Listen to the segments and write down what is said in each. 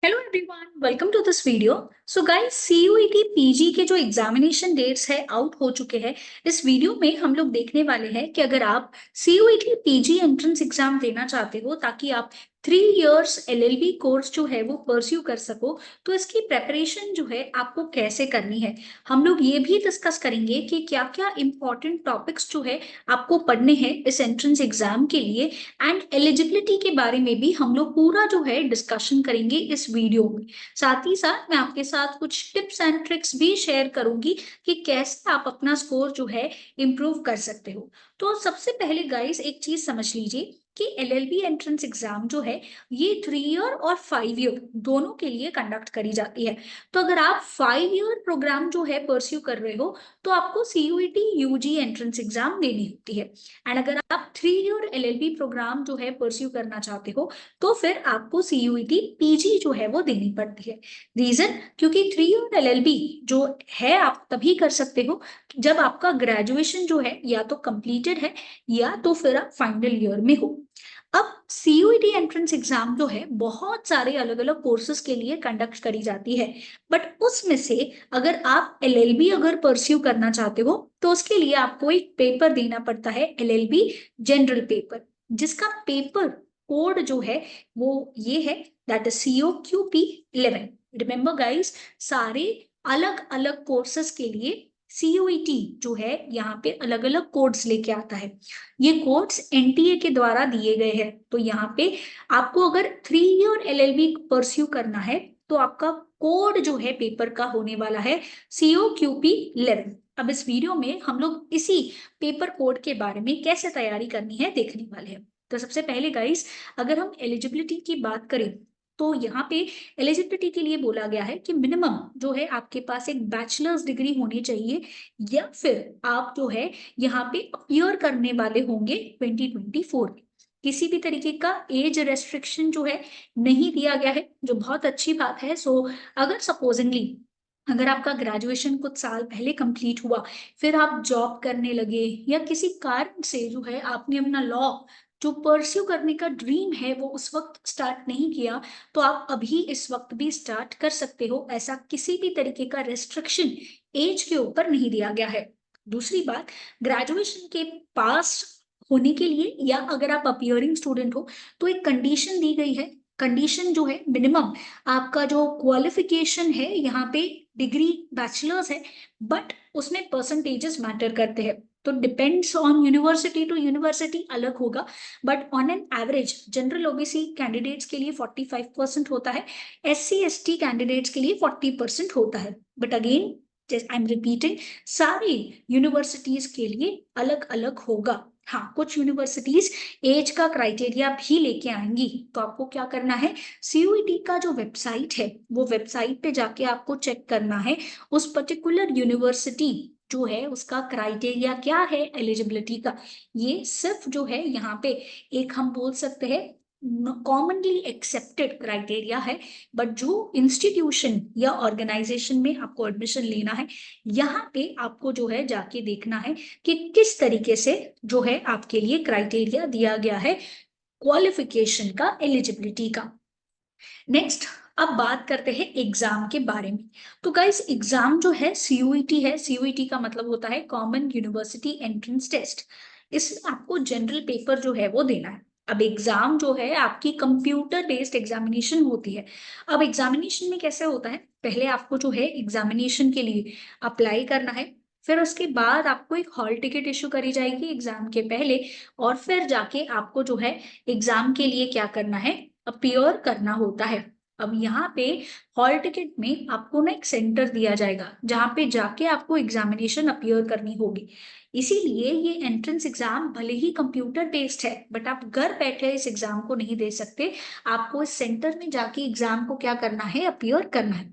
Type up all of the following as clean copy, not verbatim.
Hello everyone, welcome to this video. So guys, CUET PG के जो examination dates है out हो चुके हैं। इस वीडियो में हम लोग देखने वाले हैं कि अगर आप सीयूईटी पीजी एंट्रेंस एग्जाम देना चाहते हो ताकि आप 3 इयर्स एलएलबी कोर्स जो है वो परस्यू कर सको, तो इसकी प्रेपरेशन जो है आपको कैसे करनी है। हम लोग ये भी डिस्कस करेंगे कि क्या क्या इंपॉर्टेंट टॉपिक्स जो है आपको पढ़ने हैं इस एंट्रेंस एग्जाम के लिए, एंड एलिजिबिलिटी के बारे में भी हम लोग पूरा जो है डिस्कशन करेंगे इस वीडियो में। साथ ही साथ मैं आपके साथ कुछ टिप्स एंड ट्रिक्स भी शेयर करूंगी कि कैसे आप अपना स्कोर जो है इम्प्रूव कर सकते हो। तो सबसे पहले गाइस एक चीज समझ लीजिए कि एलएलबी एंट्रेंस एग्जाम जो है ये 3 ईयर और 5 ईयर दोनों के लिए कंडक्ट करी जाती है। तो अगर आप 5 ईयर प्रोग्राम जो है परस्यू कर रहे हो तो आपको सीयूईटी यूजी एंट्रेंस एग्जाम देनी होती है। एंड अगर आप 3 ईयर एलएलबी प्रोग्राम जो है परस्यू करना चाहते हो तो फिर आपको सीयूईटी पीजी जो है वो देनी पड़ती है। रीजन, क्योंकि 3 ईयर एलएलबी जो है आप तभी कर सकते हो जब आपका ग्रेजुएशन जो है या तो कंप्लीटेड है या तो फिर आप फाइनल ईयर में हो। अब सीयूईटी एंट्रेंस एग्जाम जो है बहुत सारे अलग अलग कोर्सेज के लिए कंडक्ट करी जाती है, बट उसमें से अगर आप एलएलबी अगर परस्यू करना चाहते हो तो उसके लिए आपको एक पेपर देना पड़ता है, एलएलबी जनरल पेपर, जिसका पेपर कोड जो है वो ये है, that is COQP11। Remember guys, सारे अलग अलग कोर्सेज के लिए सीयूईटी जो है यहाँ पे अलग अलग कोड्स लेके आता है। ये कोड्स एनटीए के द्वारा दिए गए हैं। तो यहाँ पे आपको अगर 3 ईयर एलएलबी परस्यू करना है तो आपका कोड जो है पेपर का होने वाला है COQP11। अब इस वीडियो में हम लोग इसी पेपर कोड के बारे में कैसे तैयारी करनी है देखने वाले हैं। तो सबसे पहले गाइस, अगर हम एलिजिबिलिटी की बात करें तो यहाँ पे एलिजिबिलिटी के लिए बोला गया है कि मिनिमम जो है आपके पास एक बैचलर्स डिग्री होनी चाहिए, या फिर आप जो है यहाँ पे अपीयर करने वाले होंगे 2024 में। किसी भी तरीके का एज रेस्ट्रिक्शन जो है नहीं दिया गया है, जो बहुत अच्छी बात है। सो अगर सपोजिंगली अगर आपका ग्रेजुएशन कुछ साल पहले कंप्लीट हुआ, फिर आप जॉब करने लगे या किसी कारण से जो है आपने अपना लॉ जो परस्यू करने का ड्रीम है वो उस वक्त स्टार्ट नहीं किया, तो आप अभी इस वक्त भी स्टार्ट कर सकते हो। ऐसा किसी भी तरीके का रेस्ट्रिक्शन एज के ऊपर नहीं दिया गया है। दूसरी बात, ग्रेजुएशन के पास होने के लिए या अगर आप अपियरिंग स्टूडेंट हो तो एक कंडीशन दी गई है। कंडीशन जो है मिनिमम आपका जो क्वालिफिकेशन है यहाँ पे डिग्री बैचलर्स है, बट उसमें परसेंटेजेस मैटर करते हैं। तो depends on university to university अलग होगा, but on an average general OBC candidates के लिए 45% होता है, SC ST कैंडिडेट्स के लिए 40% होता है। But again I am repeating, सारी यूनिवर्सिटीज के लिए अलग अलग होगा। हाँ, कुछ यूनिवर्सिटीज एज का क्राइटेरिया भी लेके आएंगी। तो आपको क्या करना है, सीयूईटी का जो वेबसाइट है वो वेबसाइट पे जाके आपको चेक करना है उस पर्टिकुलर यूनिवर्सिटी जो है उसका क्राइटेरिया क्या है एलिजिबिलिटी का। ये सिर्फ जो है यहाँ पे एक हम बोल सकते हैं कॉमनली एक्सेप्टेड क्राइटेरिया है, बट जो इंस्टीट्यूशन या ऑर्गेनाइजेशन में आपको एडमिशन लेना है, यहाँ पे आपको जो है जाके देखना है कि किस तरीके से जो है आपके लिए क्राइटेरिया दिया गया है क्वालिफिकेशन का, एलिजिबिलिटी का। नेक्स्ट, अब बात करते हैं एग्जाम के बारे में। तो गाइस, एग्जाम जो है सीयूईटी है, सीयूईटी का मतलब होता है कॉमन यूनिवर्सिटी एंट्रेंस टेस्ट। इसमें आपको जनरल पेपर जो है वो देना है। अब एग्जाम जो है आपकी कंप्यूटर बेस्ड एग्जामिनेशन होती है। अब एग्जामिनेशन में कैसे होता है, पहले आपको जो है एग्जामिनेशन के लिए अप्लाई करना है, फिर उसके बाद आपको एक हॉल टिकट इशू करी जाएगी एग्जाम के पहले, और फिर जाके आपको जो है एग्जाम के लिए क्या करना है, अपीयर करना होता है। अब यहाँ पे हॉल टिकट में आपको ना एक सेंटर दिया जाएगा जहाँ पे जाके आपको एग्जामिनेशन अपीयर करनी होगी। इसीलिए ये एंट्रेंस एग्जाम भले ही कंप्यूटर बेस्ड है, बट आप घर बैठे इस एग्जाम को नहीं दे सकते। आपको इस सेंटर में जाके एग्जाम को क्या करना है, अपीयर करना है।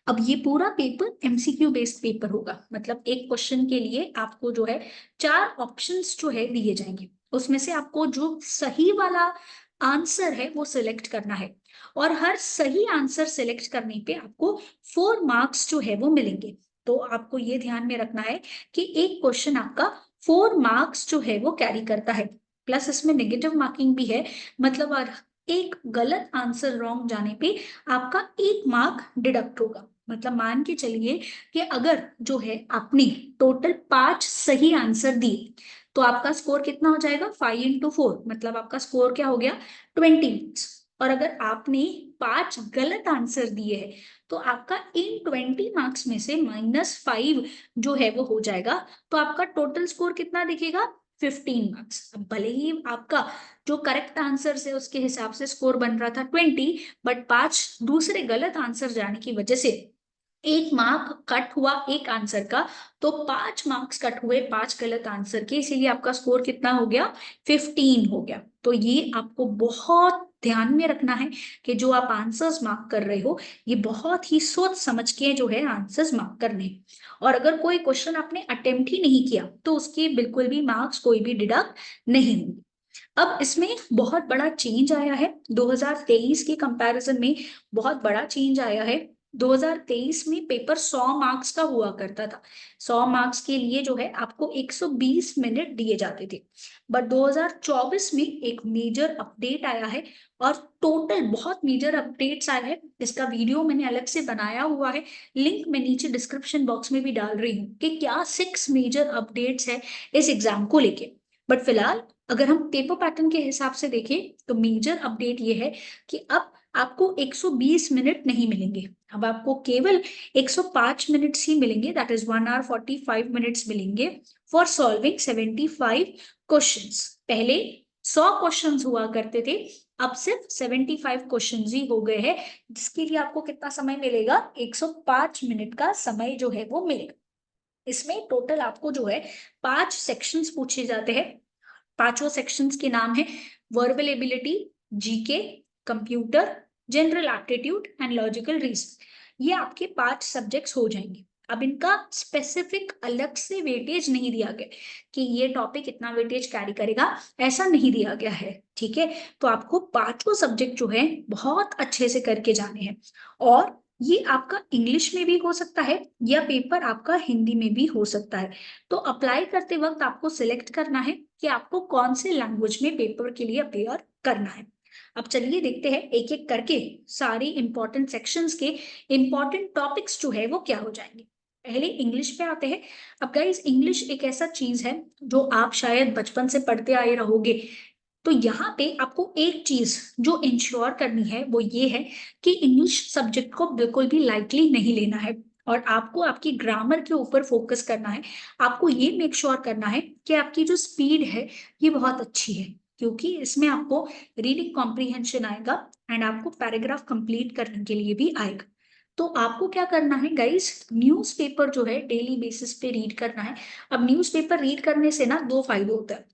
अब ये पूरा पेपर MCQ बेस्ड पेपर होगा, मतलब एक क्वेश्चन के लिए आपको जो है 4 ऑप्शंस जो है दिए जाएंगे, उसमें से आपको जो सही वाला आंसर है वो सिलेक्ट करना है, और हर सही आंसर सिलेक्ट करने पे आपको 4 मार्क्स जो है वो मिलेंगे। तो आपको ये ध्यान में रखना है कि एक क्वेश्चन आपका 4 मार्क्स जो है वो कैरी करता है, प्लस इसमें नेगेटिव मार्किंग भी है। मतलब एक गलत आंसर रॉन्ग जाने पे आपका 1 मार्क डिडक्ट होगा। मतलब मान के चलिए कि अगर जो है आपने टोटल 5 सही आंसर दिए तो आपका स्कोर कितना हो जाएगा, 5 इंटू 4, मतलब आपका स्कोर क्या हो गया, 20 मार्क्स। और अगर आपने 5 गलत आंसर दिए हैं तो आपका इन 20 मार्क्स में से -5 जो है वो हो जाएगा। तो आपका टोटल स्कोर कितना दिखेगा, 15 मार्क्स। अब भले ही आपका जो करेक्ट आंसर है उसके हिसाब से स्कोर बन रहा था 20, बट 5 दूसरे गलत आंसर जाने की वजह से 1 मार्क कट हुआ एक आंसर का, तो 5 मार्क्स कट हुए 5 गलत आंसर के, इसीलिए आपका स्कोर कितना हो गया, 15 हो गया। तो ये आपको बहुत ध्यान में रखना है कि जो आप आंसर्स मार्क कर रहे हो ये बहुत ही सोच समझ के जो है आंसर्स मार्क करने हैं। और अगर कोई क्वेश्चन आपने अटेम्प्ट ही नहीं किया तो उसके बिल्कुल भी मार्क्स कोई भी डिडक्ट नहीं होंगे। अब इसमें बहुत बड़ा चेंज आया है 2023 के कंपैरिजन में, बहुत बड़ा चेंज आया है। 2023 में पेपर 100 मार्क्स का हुआ करता था। 100 मार्क्स के लिए जो है आपको 120 मिनट दिए जाते थे, बट 2024 में एक मेजर अपडेट आया है। और टोटल बहुत मेजर अपडेट्स आए हैं, इसका वीडियो मैंने अलग से बनाया हुआ है, लिंक मैं नीचे डिस्क्रिप्शन बॉक्स में भी डाल रही हूँ कि क्या 6 मेजर अपडेट्स है इस एग्जाम को लेके। बट फिलहाल अगर हम पेपर पैटर्न के हिसाब से देखें तो मेजर अपडेट ये है कि अब आपको 120 मिनट नहीं मिलेंगे, अब आपको केवल 105 मिनट्स ही मिलेंगे, दैट इज 1 आवर 45 मिनट्स मिलेंगे फॉर सॉल्विंग 75 क्वेश्चंस। पहले 100 क्वेश्चंस हुआ करते थे, अब सिर्फ 75 क्वेश्चंस ही हो गए हैं, जिसके लिए आपको कितना समय मिलेगा, 105 मिनट का समय जो है वो मिलेगा। इसमें टोटल आपको जो है 5 सेक्शंस पूछे जाते हैं। पांचों सेक्शंस के नाम है verbal ability, GK, computer, general aptitude and logical reason. ये आपके 5 सब्जेक्ट्स हो जाएंगे। अब इनका स्पेसिफिक अलग से वेटेज नहीं दिया गया कि ये टॉपिक इतना वेटेज कैरी करेगा, ऐसा नहीं दिया गया है, ठीक है। तो आपको पांचों सब्जेक्ट जो है बहुत अच्छे से करके जाने हैं। और ये आपका इंग्लिश में भी हो सकता है या पेपर आपका हिंदी में भी हो सकता है। तो अप्लाई करते वक्त आपको सिलेक्ट करना है कि आपको कौन से लैंग्वेज में पेपर के लिए अपेयर करना है। अब चलिए देखते हैं एक एक करके सारी इंपॉर्टेंट सेक्शंस के इंपॉर्टेंट टॉपिक्स जो है वो क्या हो जाएंगे। पहले इंग्लिश पे आते हैं। अब गाइस इंग्लिश एक ऐसा चीज है जो आप शायद बचपन से पढ़ते आए रहोगे। तो यहाँ पे आपको एक चीज जो इंश्योर करनी है वो ये है कि इंग्लिश सब्जेक्ट को बिल्कुल भी लाइटली नहीं लेना है, और आपको आपकी ग्रामर के ऊपर फोकस करना है। आपको ये मेक श्योर करना है कि आपकी जो स्पीड है ये बहुत अच्छी है, क्योंकि इसमें आपको रीडिंग कॉम्प्रीहेंशन आएगा एंड आपको पैराग्राफ कंप्लीट करने के लिए भी आएगा। तो आपको क्या करना है गाइस, न्यूज़पेपर जो है डेली बेसिस पे रीड करना है। अब न्यूज़पेपर रीड करने से ना दो फायदे होते हैं,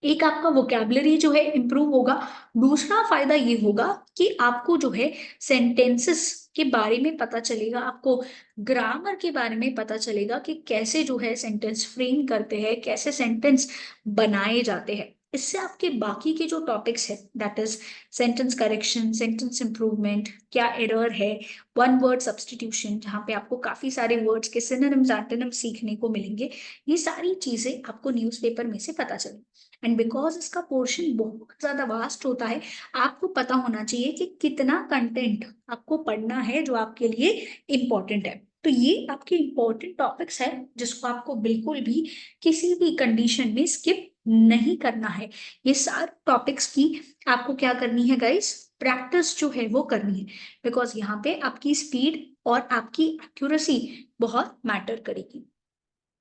एक आपका वोकेबलरी जो है इंप्रूव होगा, दूसरा फायदा ये होगा कि आपको जो है सेंटेंसेस के बारे में पता चलेगा, आपको ग्रामर के बारे में पता चलेगा कि कैसे जो है सेंटेंस फ्रेम करते हैं, कैसे सेंटेंस बनाए जाते हैं। इससे आपके बाकी के जो टॉपिक्स है, that is sentence correction, sentence improvement, क्या एरर है, वन वर्ड सब्स्टिट्यूशन, जहाँ पे आपको काफी सारे वर्ड्स के सिनोनिम्स एंटोनिम्स सीखने को मिलेंगे, ये सारी चीजें आपको न्यूज़पेपर में से पता चलेगी। एंड बिकॉज इसका पोर्शन बहुत ज्यादा वास्ट होता है, आपको पता होना चाहिए कि कितना कंटेंट आपको पढ़ना है जो आपके लिए इम्पोर्टेंट है। तो ये आपके इम्पोर्टेंट टॉपिक्स है जिसको आपको बिल्कुल भी किसी भी कंडीशन में स्किप नहीं करना है। ये सारे टॉपिक्स की आपको क्या करनी है गाइस, प्रैक्टिस जो है वो करनी है, बिकॉज यहाँ पे आपकी स्पीड और आपकी एक्यूरेसी बहुत मैटर करेगी।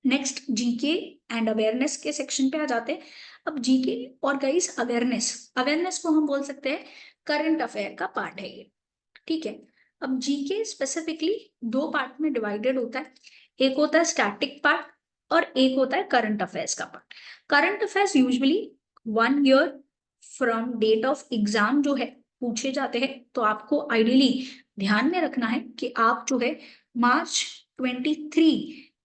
नेक्स्ट जीके एंड अवेयरनेस के सेक्शन पे आ जाते हैं। अब जीके और गाइस अवेयरनेस, अवेयरनेस को हम बोल सकते हैं करंट अफेयर का पार्ट है ये, ठीक है। अब जीके स्पेसिफिकली दो पार्ट में डिवाइडेड होता है, एक होता है स्टैटिक पार्ट और एक होता है करंट अफेयर्स का part. Current affairs usually 1 year from date of exam जो है पूछे जाते हैं। तो आपको आइडियली ध्यान में रखना है कि आप जो है मार्च 23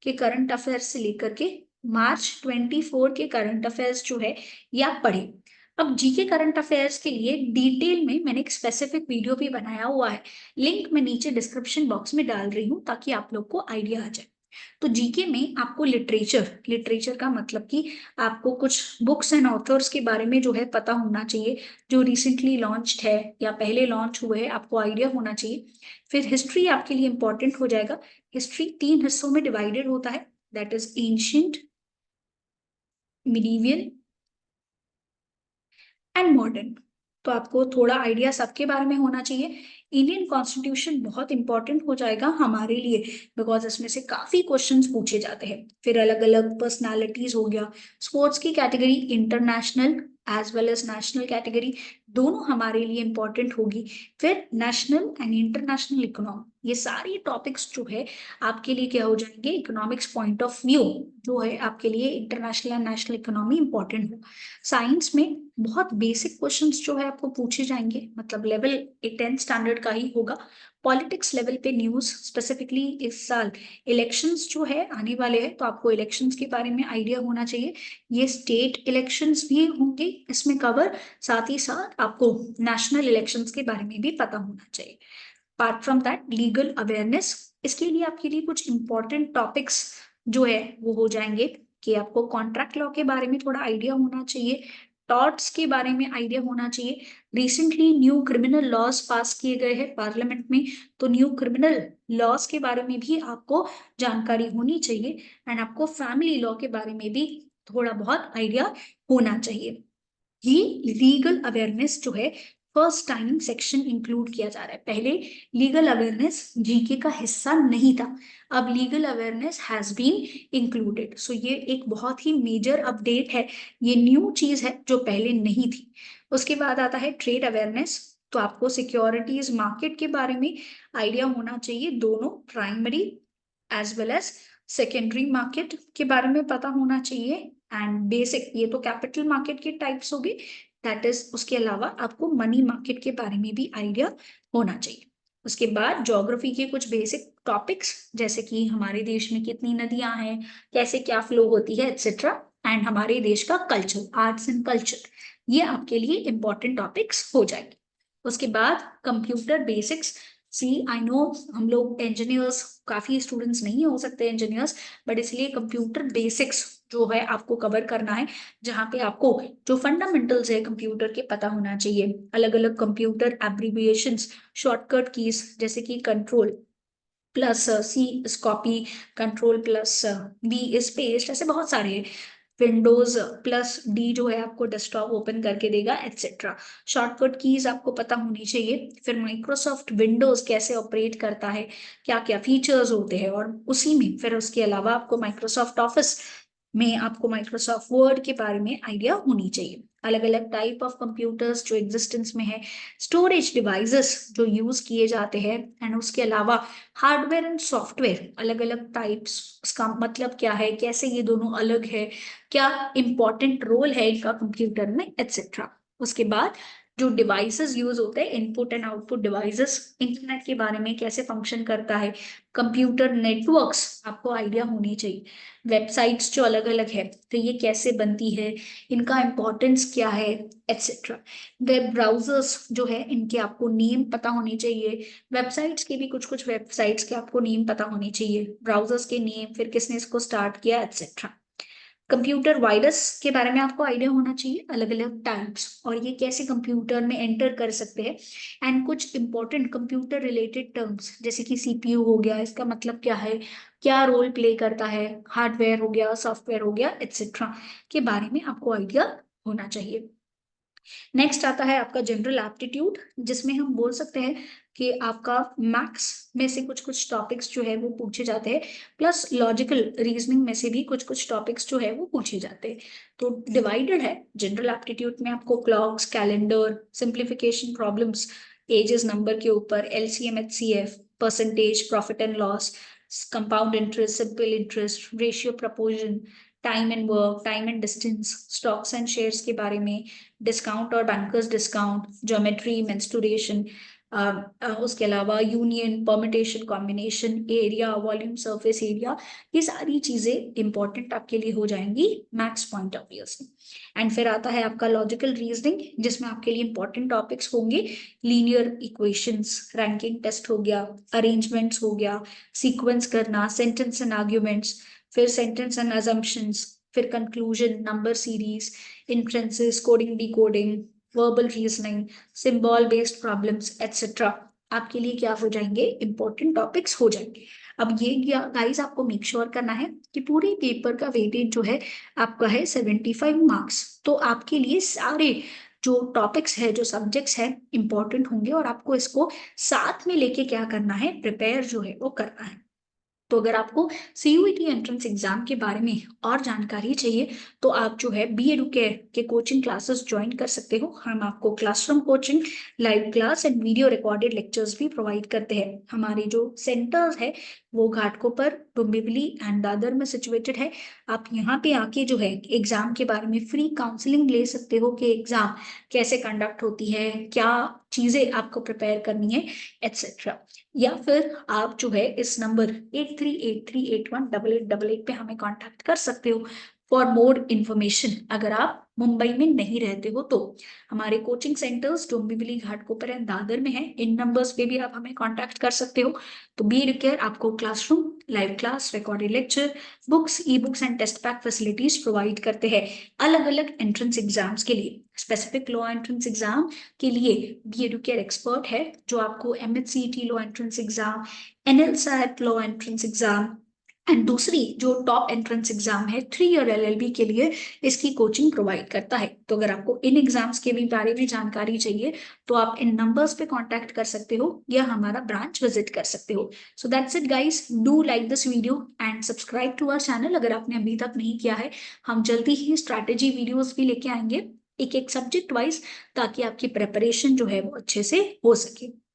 के करंट अफेयर्स से लेकर के मार्च 24 के करंट अफेयर्स जो है ये आप पढ़ें। अब जीके करंट अफेयर्स के लिए डिटेल में मैंने एक स्पेसिफिक वीडियो भी बनाया हुआ है, लिंक मैं नीचे डिस्क्रिप्शन बॉक्स में डाल रही हूँ ताकि आप लोग को आइडिया आ जाए। तो जीके में आपको लिटरेचर का मतलब कि आपको कुछ बुक्स एंड ऑथर्स के बारे में जो है पता होना चाहिए, जो रिसेंटली लॉन्च्ड है या पहले लॉन्च हुए हैं, आपको आइडिया होना चाहिए। फिर हिस्ट्री आपके लिए इंपॉर्टेंट हो जाएगा। हिस्ट्री 3 हिस्सों में डिवाइडेड होता है, that is ancient, medieval and modern. तो आपको थोड़ा आइडिया सबके बारे में होना चाहिए। इंडियन कॉन्स्टिट्यूशन बहुत इंपॉर्टेंट हो जाएगा हमारे लिए, बिकॉज इसमें से काफी क्वेश्चंस पूछे जाते हैं। फिर अलग अलग पर्सनालिटीज हो गया, स्पोर्ट्स की category, international as well as national category, दोनों हमारे लिए इंपॉर्टेंट होगी। फिर नेशनल एंड इंटरनेशनल इकोनॉमी, ये सारी टॉपिक्स जो है आपके लिए क्या हो जाएंगे, इकोनॉमिक्स पॉइंट ऑफ व्यू जो है आपके लिए international and national economy important हो। साइंस में बहुत बेसिक क्वेश्चंस जो है आपको पूछे जाएंगे, मतलब लेवल 10th स्टैंडर्ड का ही होगा। पॉलिटिक्स लेवल पे न्यूज, स्पेसिफिकली इस साल इलेक्शंस जो है आने वाले हैं, तो आपको इलेक्शंस के बारे में आइडिया होना चाहिए। ये स्टेट इलेक्शंस भी होंगे इसमें कवर, साथ ही साथ आपको नेशनल इलेक्शंस के बारे में भी पता होना चाहिए। Apart from that legal awareness, इसके लिए आपके लिए कुछ इंपॉर्टेंट टॉपिक्स जो है वो हो जाएंगे कि आपको कॉन्ट्रैक्ट लॉ के बारे में थोड़ा आइडिया होना चाहिए, टॉर्ट्स के बारे में आइडिया होना चाहिए। रिसेंटली न्यू क्रिमिनल लॉज पास किए गए हैं पार्लियामेंट में, तो न्यू क्रिमिनल लॉज के बारे में भी आपको जानकारी होनी चाहिए। एंड आपको फैमिली लॉ के बारे में भी थोड़ा बहुत आइडिया होना चाहिए। ये लीगल अवेयरनेस जो है फर्स्ट टाइम सेक्शन इंक्लूड किया जा रहा है। पहले लीगल अवेयरनेस जीके का हिस्सा नहीं था, अब legal awareness has been included. So ये एक बहुत ही मेजर अपडेट है, ये न्यू चीज है जो पहले नहीं थी। उसके बाद आता है ट्रेड अवेयरनेस, तो आपको सिक्योरिटीज मार्केट के बारे में आइडिया होना चाहिए, दोनों primary as well as secondary market के बारे में पता होना चाहिए। एंड बेसिक, ये तो कैपिटल मार्केट के टाइप्स हो गए, दैट इज। उसके अलावा आपको मनी मार्केट के बारे में भी आइडिया होना चाहिए। उसके बाद ज्योग्राफी के कुछ बेसिक टॉपिक्स, जैसे कि हमारे देश में कितनी नदियां हैं, कैसे क्या फ्लो होती है, एक्सेट्रा। एंड हमारे देश का कल्चर, आर्ट्स एंड कल्चर, ये आपके लिए इंपॉर्टेंट टॉपिक्स हो जाएंगे। उसके बाद computer basics. See I know हम लोग इंजीनियर्स, काफी स्टूडेंट्स नहीं हो सकते इंजीनियर्स, बट इसलिए कंप्यूटर बेसिक्स जो है आपको कवर करना है, जहाँ पे आपको जो फंडामेंटल्स है कंप्यूटर के पता होना चाहिए। अलग अलग कंप्यूटर एब्रिविएशंस, शॉर्टकट कीज, जैसे कि control plus C is copy, control plus V is paste, ऐसे बहुत सारे हैं। विंडोज प्लस डी जो है आपको डेस्कटॉप ओपन करके देगा, एक्सेट्रा। शॉर्टकट कीज आपको पता होनी चाहिए। फिर माइक्रोसॉफ्ट विंडोज कैसे ऑपरेट करता है, क्या क्या फीचर्स होते हैं, और उसी में फिर उसके अलावा आपको माइक्रोसॉफ्ट ऑफिस में आपको माइक्रोसॉफ्ट वर्ड के बारे में आइडिया होनी चाहिए। अलग अलग टाइप ऑफ कंप्यूटर्स जो एग्जिस्टेंस में है, स्टोरेज डिवाइसेस जो यूज किए जाते हैं, एंड उसके अलावा हार्डवेयर एंड सॉफ्टवेयर अलग अलग टाइप्स, उसका मतलब क्या है, कैसे ये दोनों अलग है, क्या इंपॉर्टेंट रोल है इनका कंप्यूटर में, एक्सेट्रा। उसके बाद जो डिवाइसेस यूज होते हैं, input and output devices, internet के बारे में कैसे फंक्शन करता है, कंप्यूटर नेटवर्क्स आपको आइडिया होनी चाहिए। वेबसाइट्स जो अलग अलग है, तो ये कैसे बनती है, इनका इंपॉर्टेंस क्या है, एक्सेट्रा। वेब ब्राउजर्स जो है, इनके आपको नेम पता होने चाहिए। वेबसाइट्स के भी कुछ कुछ वेबसाइट्स के आपको नेम पता होने चाहिए, ब्राउजर्स के नेम, फिर किसने इसको स्टार्ट किया, एक्सेट्रा। कंप्यूटर वायरस के बारे में आपको आइडिया होना चाहिए, अलग अलग टाइप्स, और ये कैसे कंप्यूटर में एंटर कर सकते हैं। एंड कुछ इंपॉर्टेंट कंप्यूटर रिलेटेड टर्म्स, जैसे कि सीपीयू हो गया, इसका मतलब क्या है, क्या रोल प्ले करता है, हार्डवेयर हो गया, सॉफ्टवेयर हो गया, एक्सेट्रा, के बारे में आपको आइडिया होना चाहिए। नेक्स्ट आता है आपका जनरल एप्टीट्यूड, जिसमें हम बोल सकते हैं कि आपका मैथ्स में से कुछ कुछ टॉपिक्स जो है वो पूछे जाते हैं, प्लस लॉजिकल रीजनिंग में से भी कुछ कुछ टॉपिक्स जो है वो पूछे जाते हैं। तो डिवाइडेड है जनरल एप्टीट्यूड में, आपको clocks, calendar, simplification problems, ages number के ऊपर, LCM, HCF, percentage, profit and loss, compound interest, simple interest, ratio, proportion, time and work, time and distance, stocks and shares के बारे में, डिस्काउंट और bankers discount, geometry, menstruation, उसके अलावा union, permutation, combination, area, volume, surface area, ये सारी चीजें important आपके लिए हो जाएंगी मैथ्स पॉइंट ऑफ व्यू से। एंड फिर आता है आपका लॉजिकल रीजनिंग, जिसमें आपके लिए इंपॉर्टेंट टॉपिक्स होंगे लीनियर इक्वेशंस, रैंकिंग टेस्ट हो गया, अरेंजमेंट्स हो गया, सीक्वेंस करना, सेंटेंस एंड आर्ग्यूमेंट्स, फिर सेंटेंस एंड अजम्पशंस, फिर conclusion, number series, inferences, coding, decoding, verbal reasoning, symbol based problems etcetera आपके लिए क्या हो जाएंगे, इंपॉर्टेंट टॉपिक्स हो जाएंगे। अब ये गाइस आपको मेक श्योर करना है कि पूरे पेपर का वेटेज जो है आपका है 75 मार्क्स। तो आपके लिए सारे जो टॉपिक्स है, जो सब्जेक्ट्स है, इंपॉर्टेंट होंगे और आपको इसको साथ में लेके क्या करना है, प्रिपेयर जो है वो करना है। तो अगर आपको सीयूईटी एंट्रेंस एग्जाम के बारे में और जानकारी चाहिए तो आप जो है बी एडुकेयर के कोचिंग क्लासेस ज्वाइन कर सकते हो। हम आपको classroom coaching, live class and video recorded lectures भी प्रोवाइड करते हैं। हमारे जो सेंटर्स है वो घाटकोपर, डोंबिवली एंड दादर में सिचुएटेड है। आप यहाँ पे आके जो है एग्जाम के बारे में फ्री काउंसलिंग ले सकते हो कि एग्जाम कैसे कंडक्ट होती है, क्या चीजें आपको प्रिपेयर करनी है एटसेट्रा। या फिर आप जो है इस नंबर 8383818888 पे हमें कांटेक्ट कर सकते हो फॉर मोर इन्फॉर्मेशन। अगर आप मुंबई में नहीं रहते हो तो हमारे coaching centres Dombivli, Ghatkopar and Dadar में है। इन नंबर्स पे भी आप हमें कांटेक्ट कर सकते हो। तो बी केयर आपको classroom, live class, recorded lecture, books, e books and test pack facilities provide करते हैं अलग अलग एंट्रेंस एग्जाम्स के लिए। स्पेसिफिक लॉ एंट्रेंस एग्जाम के लिए बी एडुकेयर एक्सपर्ट है जो आपको M H C E T law entrance exam, N L SAT law entrance exam and दूसरी जो टॉप एंट्रेंस एग्जाम है 3 ईयर एलएलबी के लिए इसकी कोचिंग प्रोवाइड करता है। तो अगर आपको इन एग्जाम्स के भी बारे में जानकारी चाहिए तो आप इन नंबर्स पे कांटेक्ट कर सकते हो या हमारा ब्रांच विजिट कर सकते हो। So that's it guys, do like this video and subscribe to our channel अगर आपने अभी तक नहीं किया है। हम जल्दी ही स्ट्रैटेजी वीडियोस भी लेके आएंगे एक एक सब्जेक्ट वाइज, ताकि आपकी प्रेपरेशन जो है वो अच्छे से हो सके।